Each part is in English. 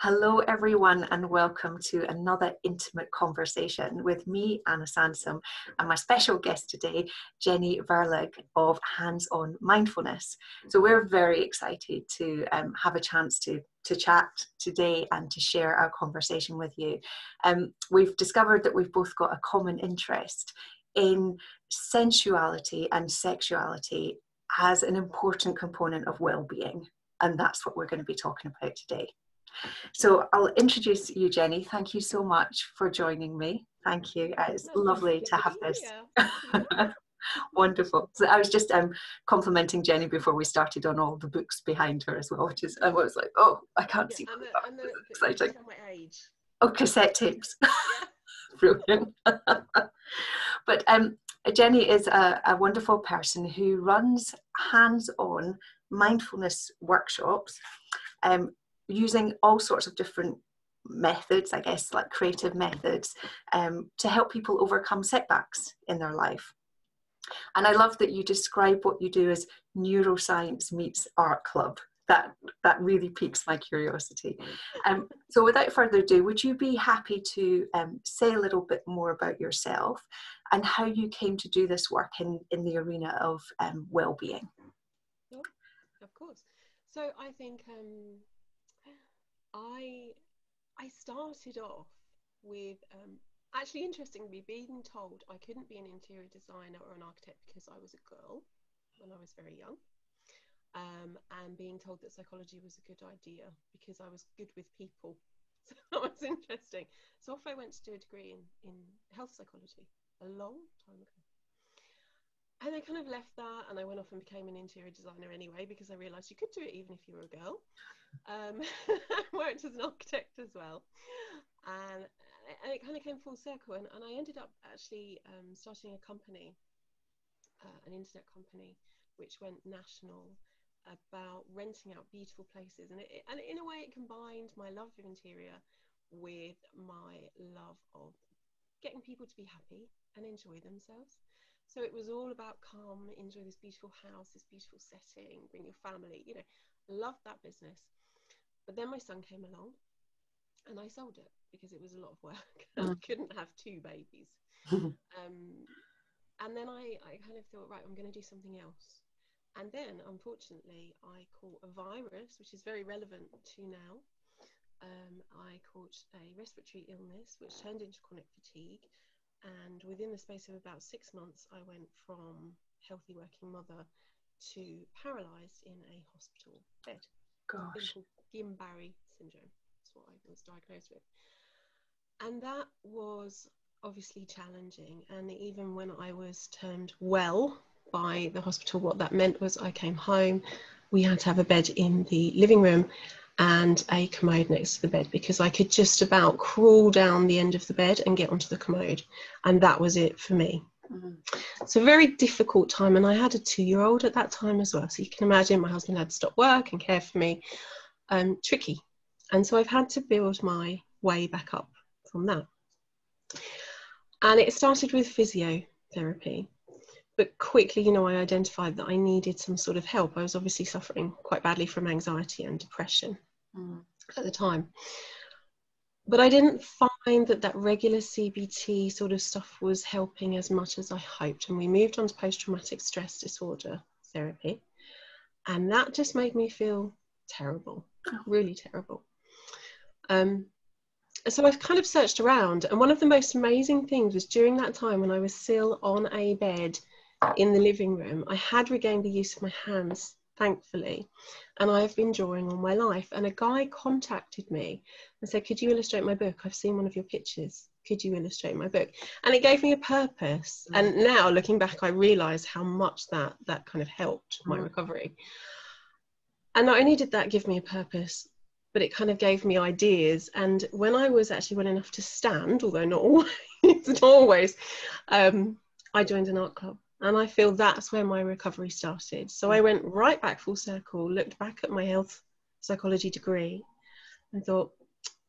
Hello everyone and welcome to another intimate conversation with me, Anna Sansom, and my special guest today, Jennie Verleg of Hands on Mindfulness. So we're very excited to have a chance to chat today and to share our conversation with you. We've discovered that we've both got a common interest in sensuality and sexuality as an important component of well-being, and that's what we're going to be talking about today. So I'll introduce you, Jennie. Thank you so much for joining me. Thank you. It's lovely to have this. Wonderful. So I was just complimenting Jennie before we started on all the books behind her as well, which is, I was like, oh, I can't see. And exciting. My age. Oh, cassette tapes. Yeah. Brilliant. But Jennie is a wonderful person who runs hands-on mindfulness workshops, using all sorts of different methods, I guess, like creative methods, to help people overcome setbacks in their life. And I love that you describe what you do as neuroscience meets art club. That really piques my curiosity. So without further ado, would you be happy to say a little bit more about yourself and how you came to do this work in the arena of well-being? Sure, of course. So I think I started off with actually, interestingly, being told I couldn't be an interior designer or an architect because I was a girl when I was very young, and being told that psychology was a good idea because I was good with people. So that was interesting. So off I went to do a degree in health psychology a long time ago. And I kind of left that and I went off and became an interior designer anyway, because I realised you could do it even if you were a girl. Worked as an architect as well. And it kind of came full circle. And I ended up actually starting a company, an internet company, which went national, about renting out beautiful places. And in a way it combined my love of interior with my love of getting people to be happy and enjoy themselves. So it was all about come, enjoy this beautiful house, this beautiful setting, bring your family, loved that business. But then my son came along and I sold it because it was a lot of work and I couldn't have two babies. And then I kind of thought, right, I'm going to do something else. And then, unfortunately, I caught a virus, which is very relevant to now. I caught a respiratory illness, which turned into chronic fatigue. And within the space of about 6 months, I went from healthy working mother to paralysed in a hospital bed. Gosh. Called Guillain-Barré syndrome. That's what I was diagnosed with. And that was obviously challenging. And even when I was termed well by the hospital, what that meant was I came home, we had to have a bed in the living room and a commode next to the bed, because I could just about crawl down the end of the bed and get onto the commode, and that was it for me. So a very difficult time, and I had a 2-year-old at that time as well, so you can imagine my husband had to stop work and care for me. Tricky. And so I've had to build my way back up from that, and it started with physiotherapy. But quickly, I identified that I needed some sort of help. I was obviously suffering quite badly from anxiety and depression at the time. But I didn't find that regular CBT sort of stuff was helping as much as I hoped. And we moved on to post-traumatic stress disorder therapy. And that just made me feel terrible, really terrible. So I've kind of searched around. And one of the most amazing things was during that time when I was still on a bed in the living room, I had regained the use of my hands, thankfully, and I have been drawing all my life. And a guy contacted me and said, could you illustrate my book? I've seen one of your pictures. Could you illustrate my book? And it gave me a purpose. And now looking back, I realise how much that kind of helped my recovery. And not only did that give me a purpose, but it kind of gave me ideas. And when I was actually well enough to stand, although not always, I joined an art club. And I feel that's where my recovery started. So I went right back full circle, looked back at my health psychology degree and thought,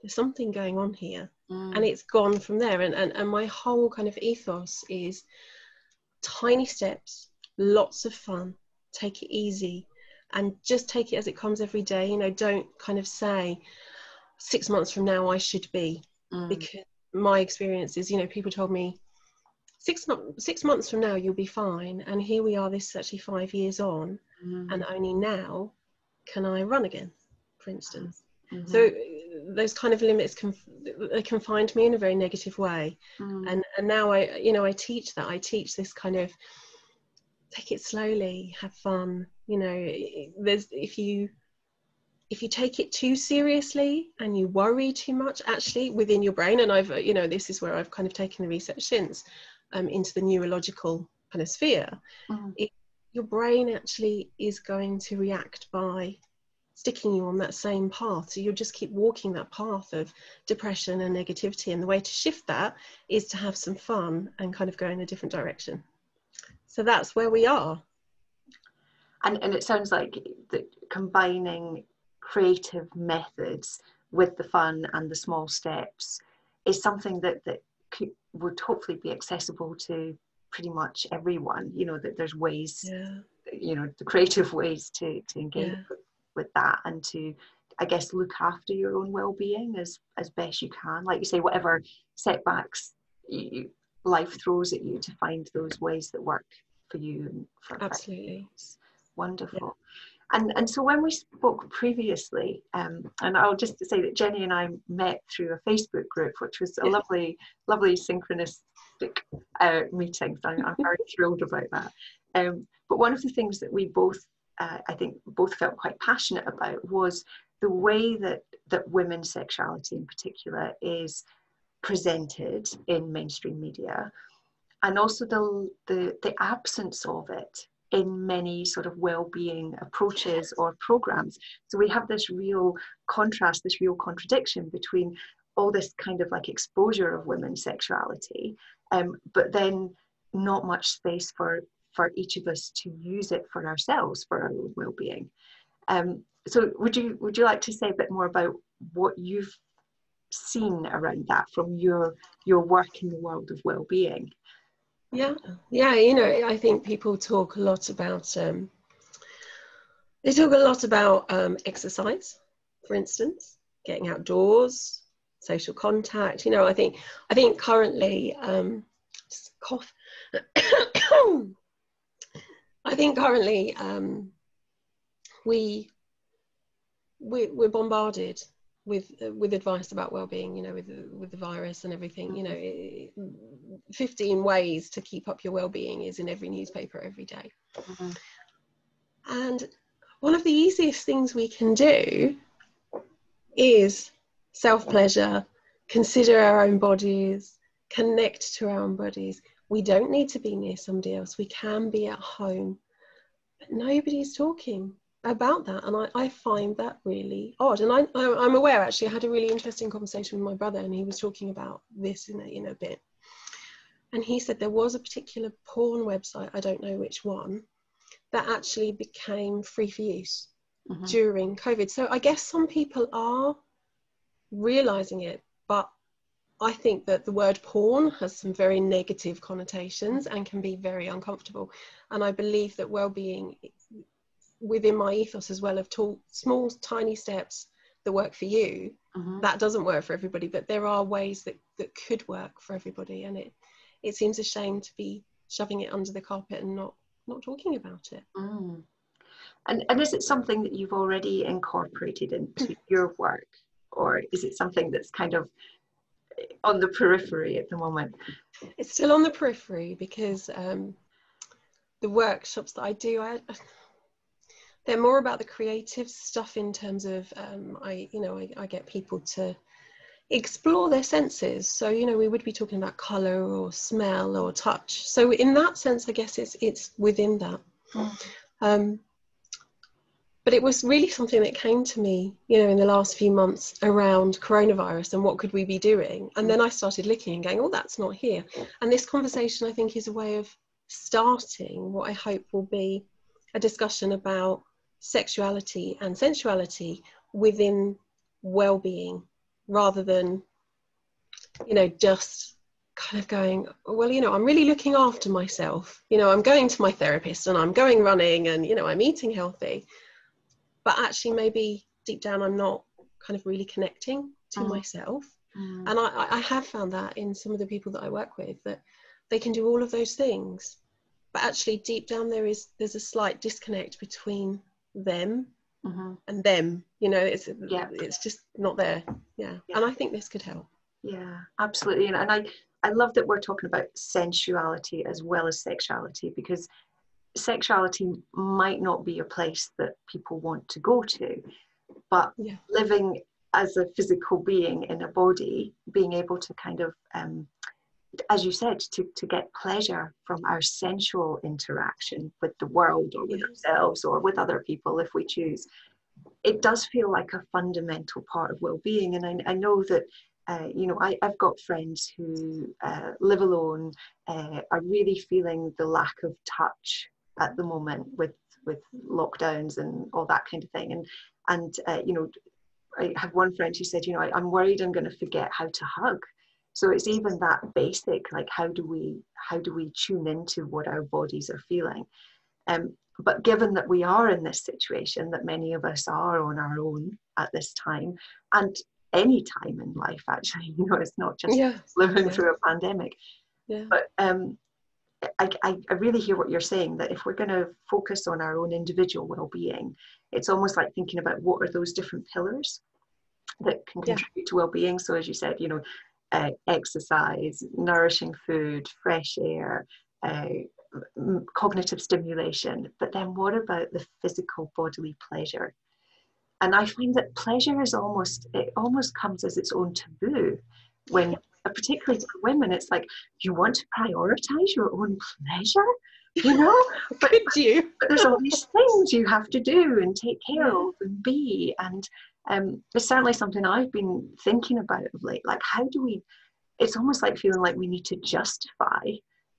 there's something going on here. And it's gone from there. And my whole kind of ethos is tiny steps, lots of fun, take it easy, and just take it as it comes every day. Don't kind of say, 6 months from now I should be. Because my experience is, you know, people told me 6 months from now you'll be fine, and here we are, this is actually 5 years on, and only now can I run again, for instance. So those kind of limits they confined me in a very negative way. And now I teach this kind of take it slowly, have fun. You know, there's if you take it too seriously and you worry too much, actually, within your brain, and I've, you know, this is where I've kind of taken the research since into the neurological kind of sphere. Your brain actually is going to react by sticking you on that same path. So you'll just keep walking that path of depression and negativity. And the way to shift that is to have some fun and kind of go in a different direction. So that's where we are. And it sounds like that combining creative methods with the fun and the small steps is something that would hopefully be accessible to pretty much everyone. You know, that there's ways, you know, the creative ways to engage with that, and to, I guess, look after your own well-being as best you can. Like you say, whatever setbacks life throws at you, to find those ways that work for you and for absolutely. It's wonderful. And so when we spoke previously, and I'll just say that Jennie and I met through a Facebook group, which was a lovely synchronistic meeting. So I'm very thrilled about that. But one of the things that we both, I think, both felt quite passionate about was the way that women's sexuality in particular is presented in mainstream media, and also the absence of it in many sort of well-being approaches or programs. So we have this real contrast, this real contradiction between all this kind of like exposure of women's sexuality, but then not much space for each of us to use it for ourselves, for our own well-being. So would you like to say a bit more about what you've seen around that from your work in the world of well-being? Yeah, you know, I think people talk a lot about exercise, for instance, getting outdoors, social contact. You know, I think currently just cough. I think currently we're bombarded with advice about well-being, you know, with the virus and everything. You know, 15 ways to keep up your well-being is in every newspaper every day. And one of the easiest things we can do is self-pleasure, consider our own bodies, connect to our own bodies. We don't need to be near somebody else. We can be at home, but nobody's talking about that, and I find that really odd. And I'm aware, actually, I had a really interesting conversation with my brother, and he was talking about this in a bit, and he said there was a particular porn website, I don't know which one, that actually became free for use during COVID. So I guess some people are realizing it, but I think that the word porn has some very negative connotations and can be very uncomfortable. And I believe that well-being, within my ethos as well, of small tiny steps that work for you, that doesn't work for everybody, but there are ways that could work for everybody, and it seems a shame to be shoving it under the carpet and not talking about it. And is it something that you've already incorporated into your work, or is it something that's kind of on the periphery at the moment? It's still on the periphery, because the workshops that I do, they're more about the creative stuff, in terms of I get people to explore their senses. So, you know, we would be talking about color or smell or touch. So in that sense, I guess it's within that. But it was really something that came to me, you know, in the last few months around coronavirus and what could we be doing. And then I started looking and going, oh, that's not here. And this conversation, I think, is a way of starting what I hope will be a discussion about sexuality and sensuality within well-being, rather than, you know, just kind of going, well, you know, I'm really looking after myself. You know, I'm going to my therapist and I'm going running and, you know, I'm eating healthy. But actually, maybe deep down, I'm not kind of really connecting to myself. And I have found that in some of the people that I work with, that they can do all of those things, but actually deep down there's a slight disconnect between them and them, you know, it's just not there. And I think this could help. Yeah, absolutely. And I love that we're talking about sensuality as well as sexuality, because sexuality might not be a place that people want to go to, but living as a physical being in a body, being able to kind of, as you said, to get pleasure from our sensual interaction with the world or with ourselves or with other people if we choose, it does feel like a fundamental part of well-being. And I know that you know, I've got friends who live alone, are really feeling the lack of touch at the moment with lockdowns and all that kind of thing. And you know, I have one friend who said, you know, I'm worried I'm going to forget how to hug. So it's even that basic, like how do we tune into what our bodies are feeling? But given that we are in this situation, that many of us are on our own at this time, and any time in life, actually, you know, it's not just living through a pandemic. But I really hear what you're saying, that if we're going to focus on our own individual well-being, it's almost like thinking about what are those different pillars that can contribute to well-being. So as you said, you know, exercise, nourishing food, fresh air, cognitive stimulation, but then what about the physical bodily pleasure? And I find that pleasure is almost comes as its own taboo, when particularly for women, it's like, you want to prioritize your own pleasure, you know? But there's all these things you have to do and take care of and be, and it's certainly something I've been thinking about of late. Like, how do we, it's almost like feeling like we need to justify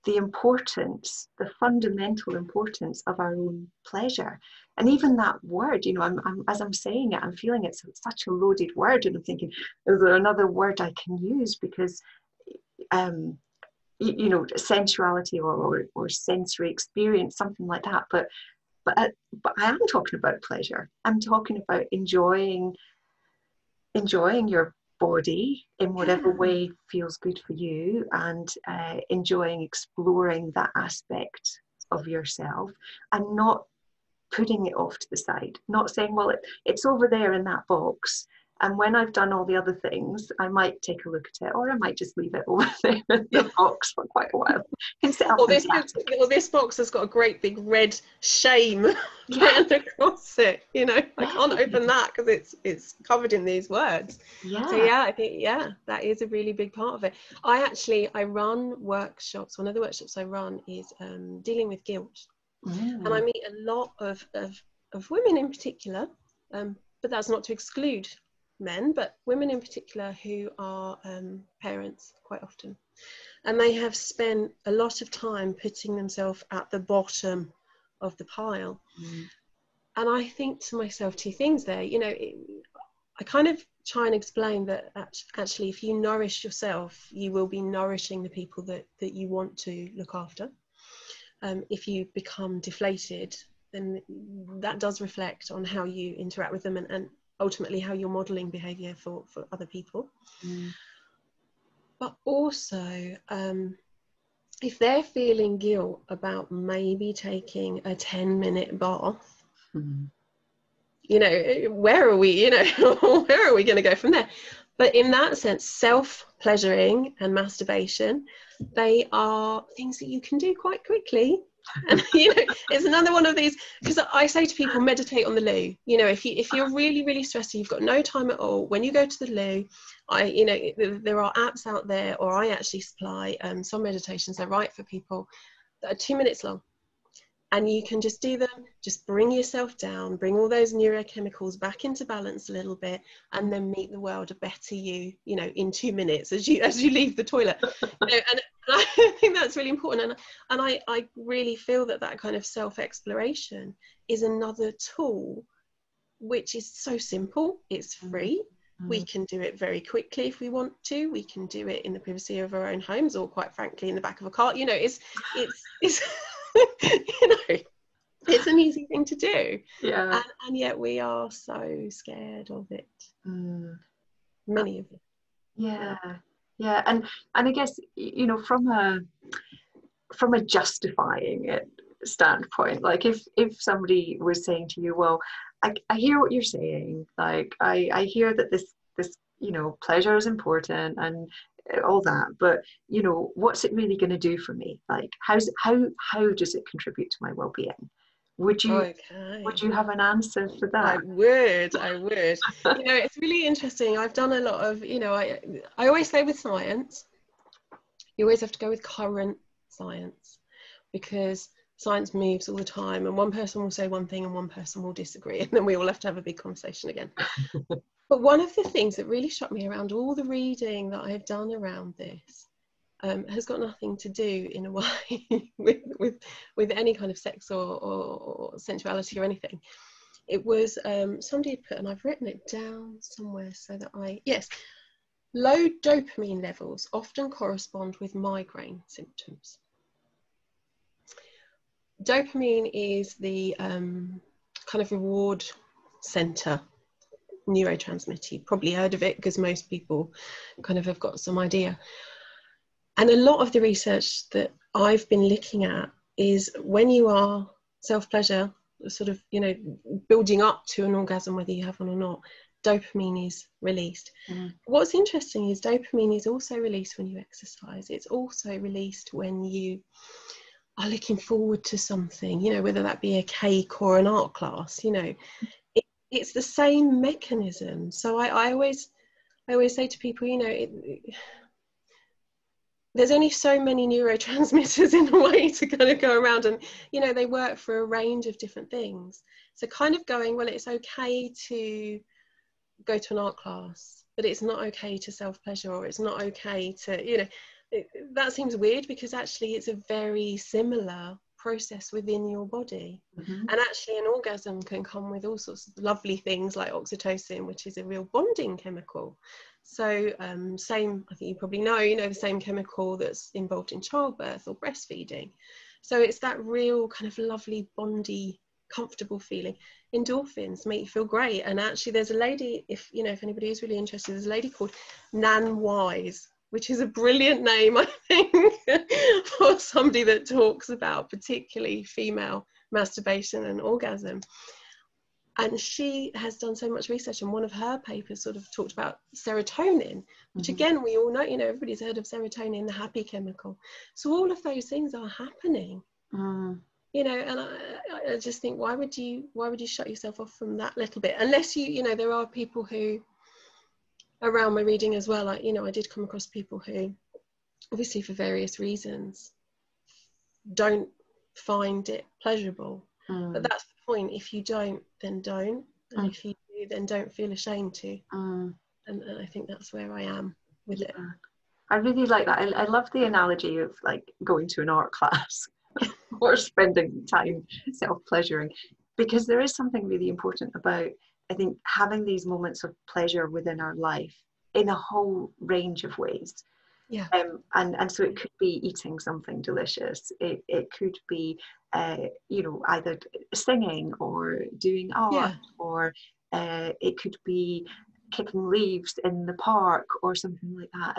the importance, the fundamental importance of our own pleasure. And even that word, you know, as I'm saying it, I'm feeling it's such a loaded word, and I'm thinking, is there another word I can use? Because, you know, sensuality or sensory experience, something like that. But I am talking about pleasure. I'm talking about enjoying your body in whatever way feels good for you, and enjoying exploring that aspect of yourself, and not putting it off to the side, not saying, well, it's over there in that box, and when I've done all the other things, I might take a look at it, or I might just leave it over there in the box for quite a while. This box has got a great big red shame written across it. You know, I can't open that because it's covered in these words. So I think that is a really big part of it. I run workshops. One of the workshops I run is dealing with guilt, and I meet a lot of women in particular, but that's not to exclude men, but women in particular who are parents quite often, and they have spent a lot of time putting themselves at the bottom of the pile. And I think to myself two things there, you know, I kind of try and explain that actually if you nourish yourself, you will be nourishing the people that you want to look after. If you become deflated, then that does reflect on how you interact with them, and ultimately how you're modelling behaviour for other people. But also, if they're feeling guilt about maybe taking a 10-minute bath, you know, where are we, you know, where are we going to go from there? But in that sense, self-pleasuring and masturbation, they are things that you can do quite quickly. And, you know, it's another one of these, because I say to people, meditate on the loo. You know, if you're really, really stressed, you've got no time at all, when you go to the loo, you know, there are apps out there, or I actually supply some meditations. They're right for people that are 2 minutes long. And you can just do them, just bring yourself down, bring all those neurochemicals back into balance a little bit, and then meet the world a better you, you know, in 2 minutes as you leave the toilet. You know, and I think that's really important. And I really feel that kind of self-exploration is another tool which is so simple. It's free. We can do it very quickly if we want to. We can do it in the privacy of our own homes, or quite frankly in the back of a car. You know, it's you know, It's an easy thing to do. Yeah. And yet we are so scared of it. Many of them. Yeah. And I guess, you know, from a justifying it standpoint, like if somebody was saying to you, well, I hear what you're saying, like I hear that this you know, pleasure is important and all that, but you know, what's it really going to do for me? Like how does it contribute to my well-being? Would you have an answer for that? I would. You know, it's really interesting. I've done a lot of, you know, I always say with science, you always have to go with current science, because science moves all the time, and one person will say one thing and one person will disagree, and then we all have to have a big conversation again. But one of the things that really struck me around all the reading that I've done around this has got nothing to do, in a way, with any kind of sex or sensuality or anything. It was somebody had put, and I've written it down somewhere so that low dopamine levels often correspond with migraine symptoms. Dopamine is the kind of reward center neurotransmitter. You've probably heard of it, because most people kind of have got some idea. And a lot of the research that I've been looking at is when you are self-pleasure, sort of, you know, building up to an orgasm, whether you have one or not, dopamine is released. What's interesting is dopamine is also released when you exercise. It's also released when you are looking forward to something, you know, whether that be a cake or an art class, you know. It's the same mechanism. So I always say to people, you know, there's only so many neurotransmitters in a way to kind of go around, and you know, they work for a range of different things. So kind of going, well, it's okay to go to an art class, but it's not okay to self-pleasure, or it's not okay to, you know, that seems weird, because actually it's a very similar process within your body. And actually an orgasm can come with all sorts of lovely things like oxytocin, which is a real bonding chemical. So same, I think you probably know, you know, the same chemical that's involved in childbirth or breastfeeding. So it's that real kind of lovely, bondy, comfortable feeling. Endorphins make you feel great. And actually there's a lady, if you know, if anybody is really interested, there's a lady called Nan Wise, which is a brilliant name, I think, for somebody that talks about particularly female masturbation and orgasm. And she has done so much research, and one of her papers sort of talked about serotonin, which again, we all know, you know, everybody's heard of serotonin, the happy chemical. So all of those things are happening, you know, and I just think, why would you shut yourself off from that little bit? Unless you know, there are people who, around my reading as well, like, you know, I did come across people who, obviously for various reasons, don't find it pleasurable. But that's the point. If you don't, then don't. And if you do, then don't feel ashamed to. And I think that's where I am with it. I really like that. I love the analogy of like going to an art class or spending time self-pleasuring, because there is something really important about, I think, having these moments of pleasure within our life in a whole range of ways. Yeah. And so it could be eating something delicious. It could be, you know, either singing or doing art, or it could be kicking leaves in the park or something like that.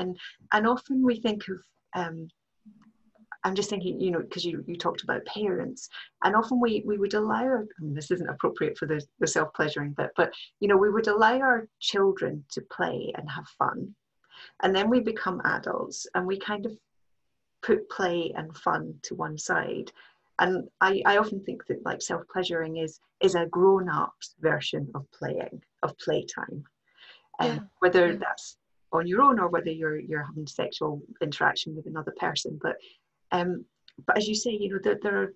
And often we think of, I'm just thinking, you know, because you talked about parents, and often we would allow, and this isn't appropriate for the self-pleasuring bit, but, you know, we would allow our children to play and have fun. And then we become adults and we kind of put play and fun to one side. And I often think that like self-pleasuring is a grown-up's version of playing, of playtime. Whether that's on your own or whether you're having sexual interaction with another person. But as you say, you know, there are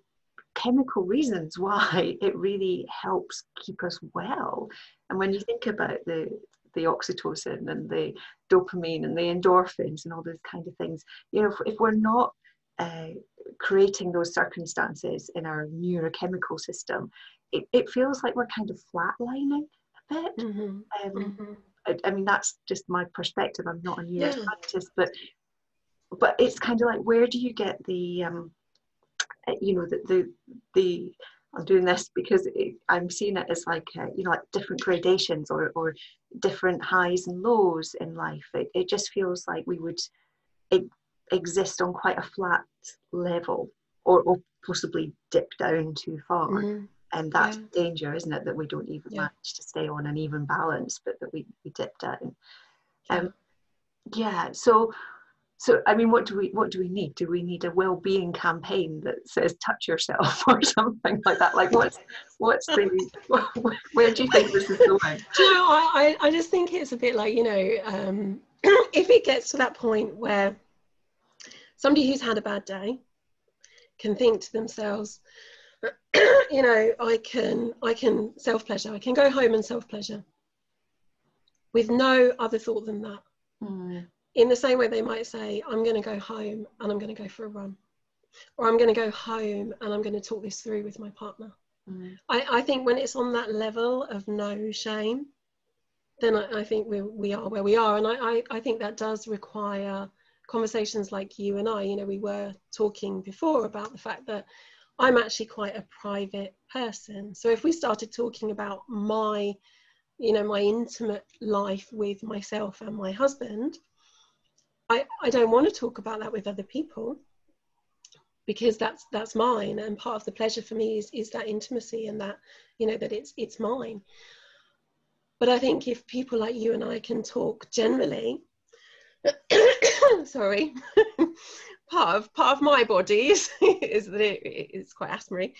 chemical reasons why it really helps keep us well. And when you think about the oxytocin and the dopamine and the endorphins and all those kind of things, you know, if we're not creating those circumstances in our neurochemical system, it feels like we're kind of flatlining a bit. I mean, that's just my perspective. I'm not a neuroscientist, but it's kind of like, where do you get the you know, the I'm doing this because I'm seeing it as like, you know, like different gradations or different highs and lows in life. It just feels like we would exist on quite a flat level, or possibly dip down too far. Mm-hmm. And that's danger, isn't it? That we don't even manage to stay on an even balance, but that we dip down. So I mean, what do we need? Do we need a well-being campaign that says touch yourself or something like that? Like what's the where do you think this is going? Do you know, I just think it's a bit like, you know, if it gets to that point where somebody who's had a bad day can think to themselves, you know, I can self-pleasure, I can go home and self-pleasure with no other thought than that. In the same way they might say, I'm going to go home and I'm going to go for a run, or I'm going to go home and I'm going to talk this through with my partner. I think when it's on that level of no shame, then I think we are where we are. And I think that does require conversations like you and I. You know, we were talking before about the fact that I'm actually quite a private person. So if we started talking about my intimate life with myself and my husband, I don't want to talk about that with other people, because that's mine, and part of the pleasure for me is that intimacy, and that, you know, that it's mine. But I think if people like you and I can talk generally, sorry, part of my body is that it's quite asthma-y.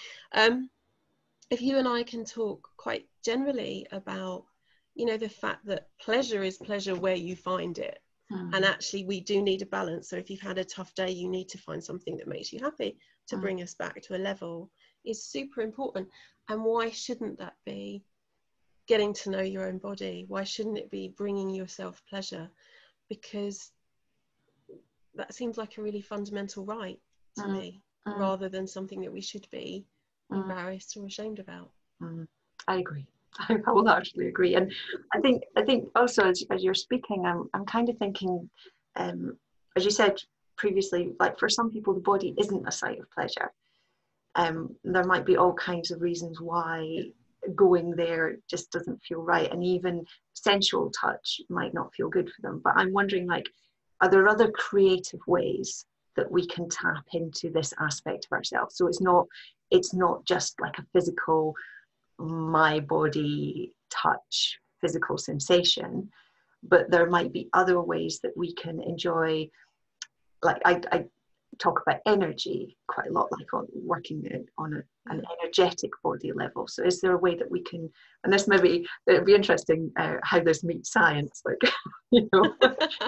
If you and I can talk quite generally about, you know, the fact that pleasure is pleasure where you find it. And actually we do need a balance. So if you've had a tough day, you need to find something that makes you happy to bring us back to a level, is super important. And why shouldn't that be getting to know your own body? Why shouldn't it be bringing yourself pleasure? Because that seems like a really fundamental right to me, rather than something that we should be embarrassed or ashamed about. I agree. I will actually agree. And I think also as you're speaking, I'm kind of thinking, as you said previously, like for some people the body isn't a site of pleasure. There might be all kinds of reasons why going there just doesn't feel right, and even sensual touch might not feel good for them. But I'm wondering, like, are there other creative ways that we can tap into this aspect of ourselves? So it's not just like a physical, my body touch, physical sensation, but there might be other ways that we can enjoy. Like I talk about energy quite a lot, like on working on an energetic body level. So is there a way that we can, and this maybe it'd be interesting how this meets science, like, you know,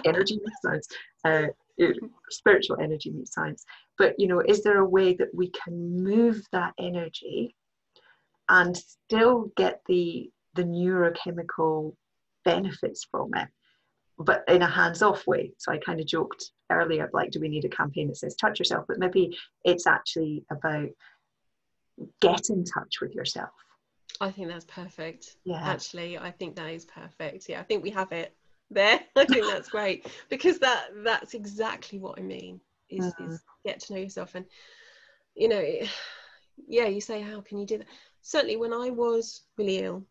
energy meets science, spiritual energy meets science, but, you know, is there a way that we can move that energy and still get the neurochemical benefits from it, but in a hands-off way? So I kind of joked earlier, like, do we need a campaign that says touch yourself? But maybe it's actually about get in touch with yourself. I think that's perfect. Yeah. Actually, I think that is perfect. Yeah, I think we have it there. I think that's great, because that's exactly what I mean, is get to know yourself. And, you know, yeah, you say, how can you do that? Certainly when I was really ill,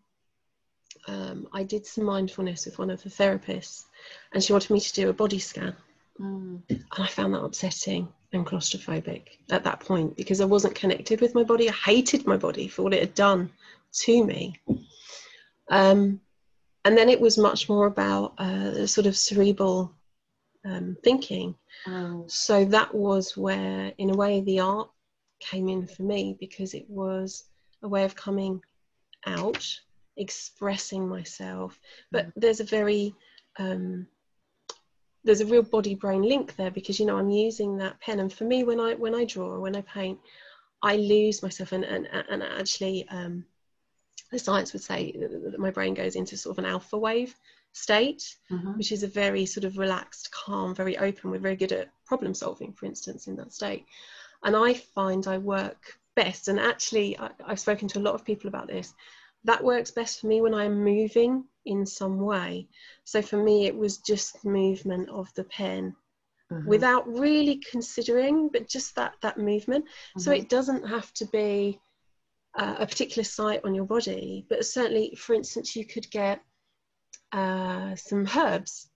I did some mindfulness with one of the therapists, and she wanted me to do a body scan. And I found that upsetting and claustrophobic at that point, because I wasn't connected with my body. I hated my body for what it had done to me. And then it was much more about sort of cerebral thinking. So that was where, in a way, the art came in for me, because it was a way of coming out, expressing myself. But there's a real body brain link there, because, you know, I'm using that pen, and for me, when I draw or when I paint, I lose myself, and actually the science would say that my brain goes into sort of an alpha wave state, which is a very sort of relaxed, calm, very open. We're very good at problem solving, for instance, in that state. And I find I work best, and actually I've spoken to a lot of people about this, that works best for me when I'm moving in some way. So for me, it was just movement of the pen, without really considering, but just that movement. So it doesn't have to be a particular site on your body, but certainly, for instance, you could get some herbs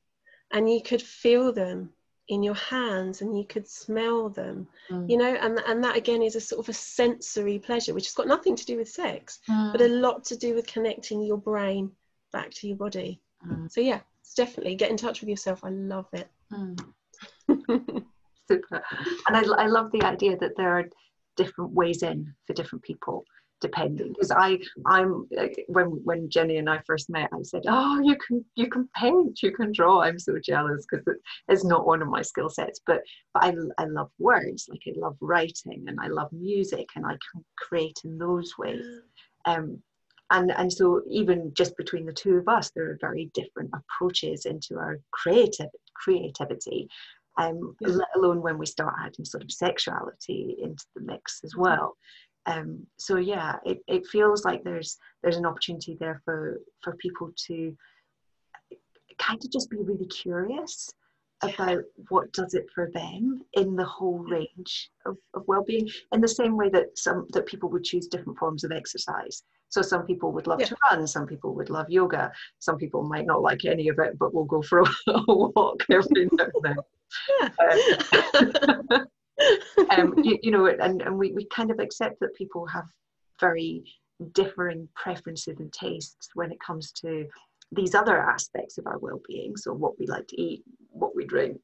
and you could feel them in your hands and you could smell them, you know, and that again is a sort of a sensory pleasure, which has got nothing to do with sex, but a lot to do with connecting your brain back to your body. So yeah, it's definitely get in touch with yourself. I love it. Super. And I love the idea that there are different ways in for different people, depending, because I'm when Jennie and I first met, I said, oh, you can paint, you can draw. I'm so jealous because it's not one of my skill sets, but I love words, like I love writing and I love music and I can create in those ways. And so even just between the two of us, there are very different approaches into our creativity. Let alone when we start adding sort of sexuality into the mix as well. So yeah, it feels like there's an opportunity there for people to kind of just be really curious about what does it for them in the whole range of well-being, in the same way that people would choose different forms of exercise. So some people would love to run, some people would love yoga, some people might not like any of it, but will go for a walk every now and then. You know, and we kind of accept that people have very differing preferences and tastes when it comes to these other aspects of our well-being. So what we like to eat, what we drink,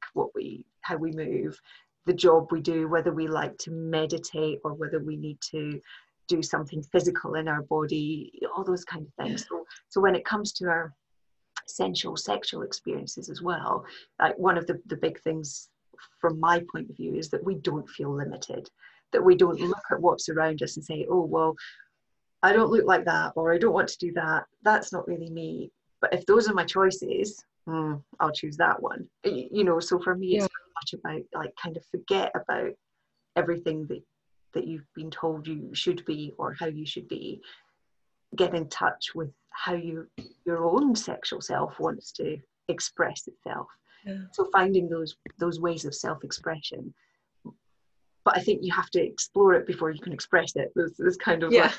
how we move, the job we do, whether we like to meditate or whether we need to do something physical in our body, all those kind of things. So when it comes to our sensual sexual experiences as well, like one of the big things from my point of view is that we don't feel limited, that we don't look at what's around us and say, oh, well, I don't look like that, or I don't want to do that, that's not really me. But if those are my choices, I'll choose that one. You know, so for me, it's very much about like kind of forget about everything that you've been told you should be or how you should be. Get in touch with how your own sexual self wants to express itself. So finding those ways of self-expression, but I think you have to explore it before you can express it. There's kind of like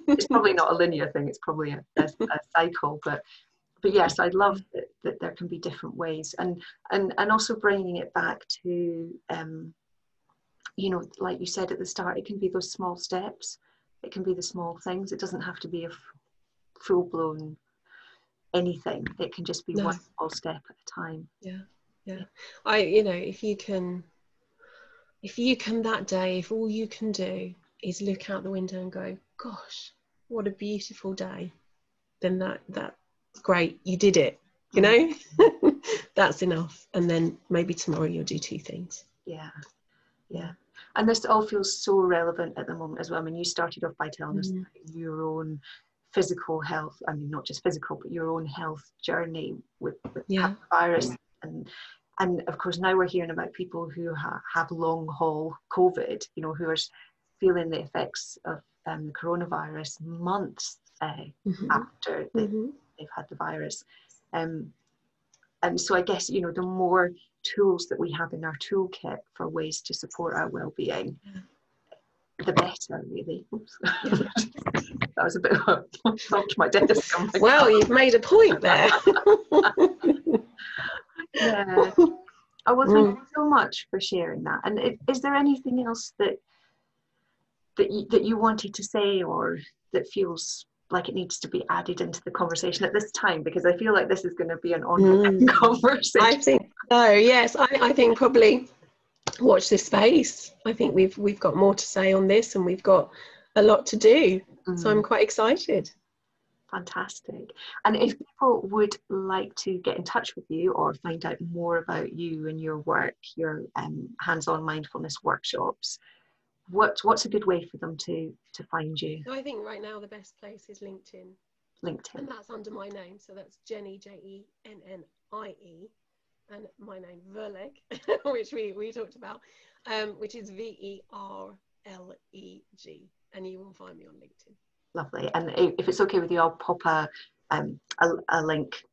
it's probably not a linear thing, it's probably a cycle, but yes, I love that there can be different ways, and also bringing it back to you know, like you said at the start, it can be those small steps, it can be the small things, it doesn't have to be a full-blown anything, it can just be one small step at a time. You know, if you can that day, if all you can do is look out the window and go, gosh, what a beautiful day, then that's great, you did it, you know. That's enough. And then maybe tomorrow you'll do two things. And this all feels so relevant at the moment as well. I mean, you started off by telling us your own physical health, I mean, not just physical, but your own health journey with the virus, and of course now we're hearing about people who have long haul COVID, you know, who are feeling the effects of the coronavirus months after they've had the virus. And so I guess, you know, the more tools that we have in our toolkit for ways to support our well-being, the better, really. That was a bit of a thump to my desk. Well, you've made a point there. Oh, well, thank you so much for sharing that. And is there anything else that you wanted to say, or that feels like it needs to be added into the conversation at this time? Because I feel like this is going to be an ongoing conversation. I think so, yes. I think probably watch this space. I think we've got more to say on this, and we've got a lot to do. So I'm quite excited. Fantastic. And if people would like to get in touch with you or find out more about you and your work, your hands-on mindfulness workshops, what's a good way for them to find you? I think right now the best place is LinkedIn. And that's under my name. So that's Jennie, Jennie, and my name, Verleg, which we talked about, which is Verleg. And you will find me on LinkedIn. Lovely. And if it's okay with you, I'll pop a link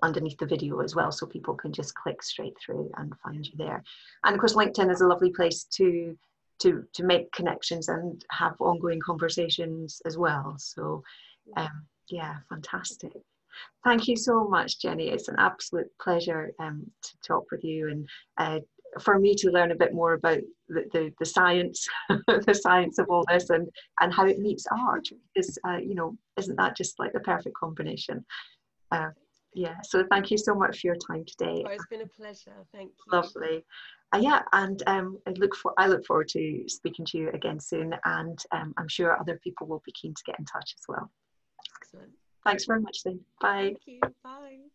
underneath the video as well, so people can just click straight through and find you there. And of course, LinkedIn is a lovely place to to make connections and have ongoing conversations as well. So yeah, fantastic. Thank you so much, Jennie. It's an absolute pleasure to talk with you, and for me to learn a bit more about the science, the science of all this, and how it meets art. Is you know, isn't that just like the perfect combination? Yeah. So thank you so much for your time today. Oh, it's been a pleasure. Thank you. Lovely. Yeah, and I look forward to speaking to you again soon, and I'm sure other people will be keen to get in touch as well. Excellent. Thanks very much then. Bye. Thank you. Bye.